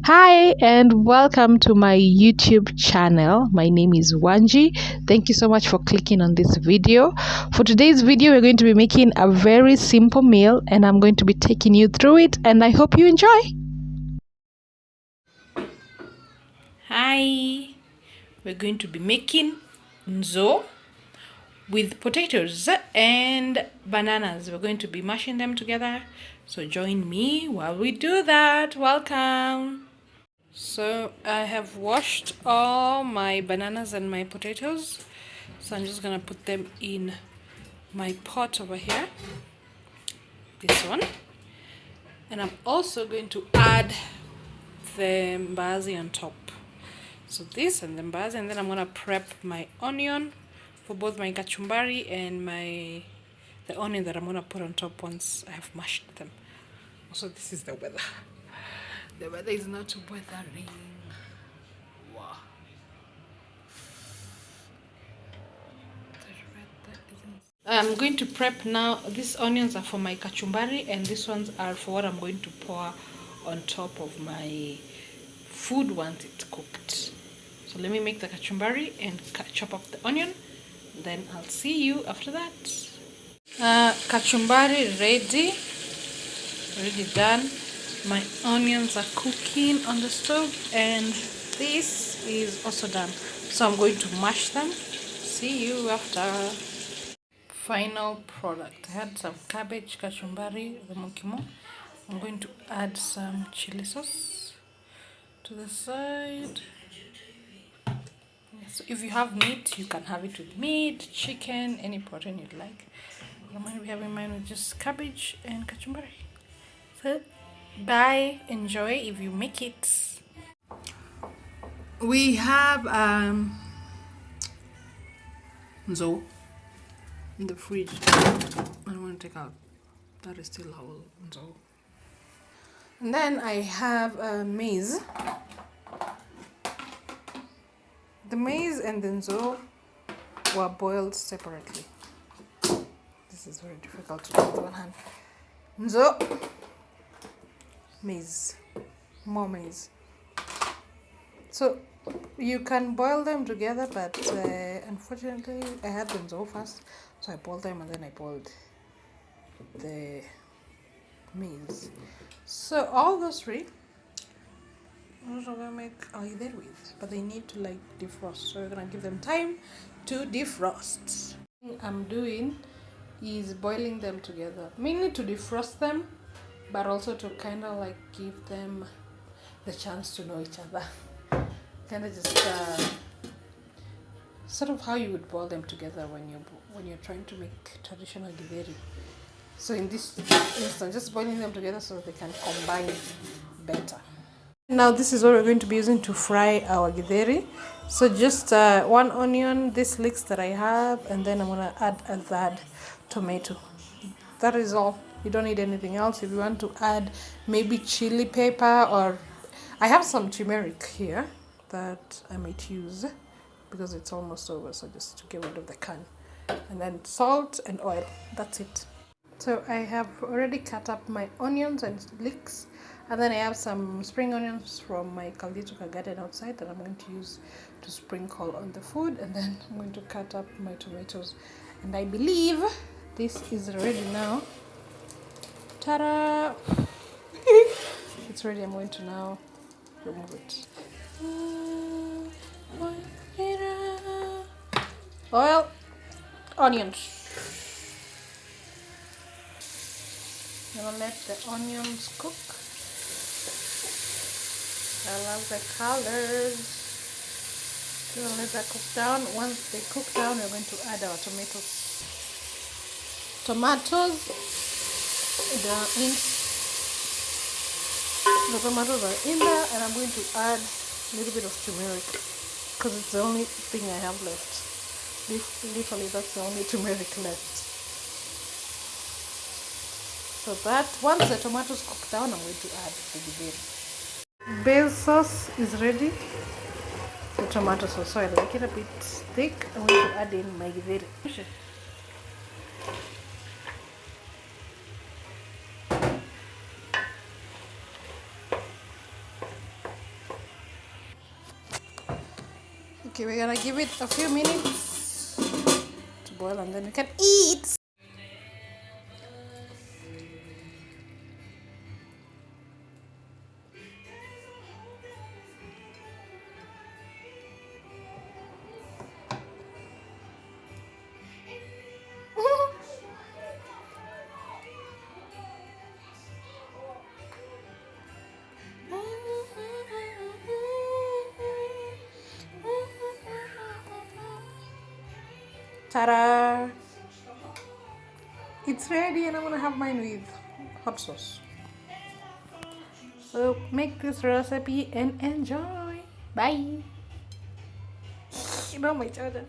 Hi and welcome to my YouTube channel. My name is Wanji. Thank you so much for clicking on this video. For today's video, we're going to be making a very simple meal and I'm going to be taking you through it and I hope you enjoy. Hi, we're going to be making nzo with potatoes and bananas. We're going to be mashing them together. So join me while we do that. Welcome. So I have washed all my bananas and my potatoes. So I'm just gonna put them in my pot over here. This one. And I'm also going to add the mbaazi on top. So this and the mbaazi, and then I'm gonna prep my onion for both my kachumbari and the onion that I'm gonna put on top once I have mashed them. Also, this is the weather. The weather is not weathering. Wow. I'm going to prep now. These onions are for my kachumbari and these ones are for what I'm going to pour on top of my food once it's cooked. So let me make the kachumbari and chop up the onion. Then I'll see you after that. Kachumbari already done. My onions are cooking on the stove and this is also done. So I'm going to mash them. See you after. Final product. I had some cabbage, kachumbari, the mokimo. I'm going to add some chili sauce to the side. So if you have meat, you can have it with meat, chicken, any protein you'd like. I'm going to be having mine with just cabbage and kachumbari. So bye, enjoy if you make it. We have nzo in the fridge. I want to take out. That is still whole nzo. And then I have maize. The maize and the nzo were boiled separately. This is very difficult to do with one hand. Nzo, maize, more maize. So you can boil them together, but unfortunately I had the nzo first, so I boiled them and then I boiled the maize. So all those three, I'm gonna make githeri with, but they need to like defrost. So we're gonna give them time to defrost. What I'm doing is boiling them together, mainly to defrost them, but also to kind of like give them the chance to know each other. Kind of just sort of how you would boil them together when you're trying to make traditional githeri. So in this instance, just boiling them together so they can combine better. Now this is what we're going to be using to fry our githeri. So just one onion, these leeks that I have, and then I'm gonna add a third tomato. That is all. You don't need anything else. If you want to add maybe chili pepper, or I have some turmeric here that I might use because it's almost over, so just to get rid of the can. And then salt and oil. That's it. So I have already cut up my onions and leeks, and then I have some spring onions from my Kaldituka garden outside that I'm going to use to sprinkle on the food, and then I'm going to cut up my tomatoes, and I believe this is ready now. Ta-da! It's ready. I'm going to now remove it. Oil, onions. I'm gonna let the onions cook. I love the colors. We're gonna let that cook down. Once they cook down, we're going to add our tomatoes. Tomatoes the tomatoes are in there, and I'm going to add a little bit of turmeric because it's the only thing I have left. Literally, that's the only turmeric left. So that once the tomatoes cook down, I'm going to add the githeri. Base sauce is ready. The tomato sauce, so I'll make it a bit thick. I'm going to add in my githeri. Okay, we're gonna give it a few minutes to boil and then we can eat. Ta-da! It's ready and I'm gonna have mine with hot sauce. So make this recipe and enjoy. Bye! You know my children.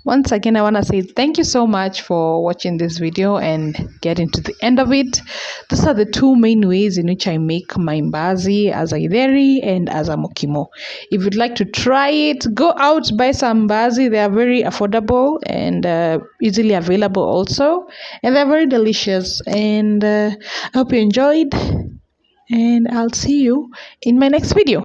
Once again, I want to say thank you so much for watching this video and getting to the end of it. These are the two main ways in which I make my mbaazi, as a githeri and as a mokimo. If you'd like to try it, go out, buy some mbaazi. They are very affordable and easily available also. And they're very delicious. And I hope you enjoyed. And I'll see you in my next video.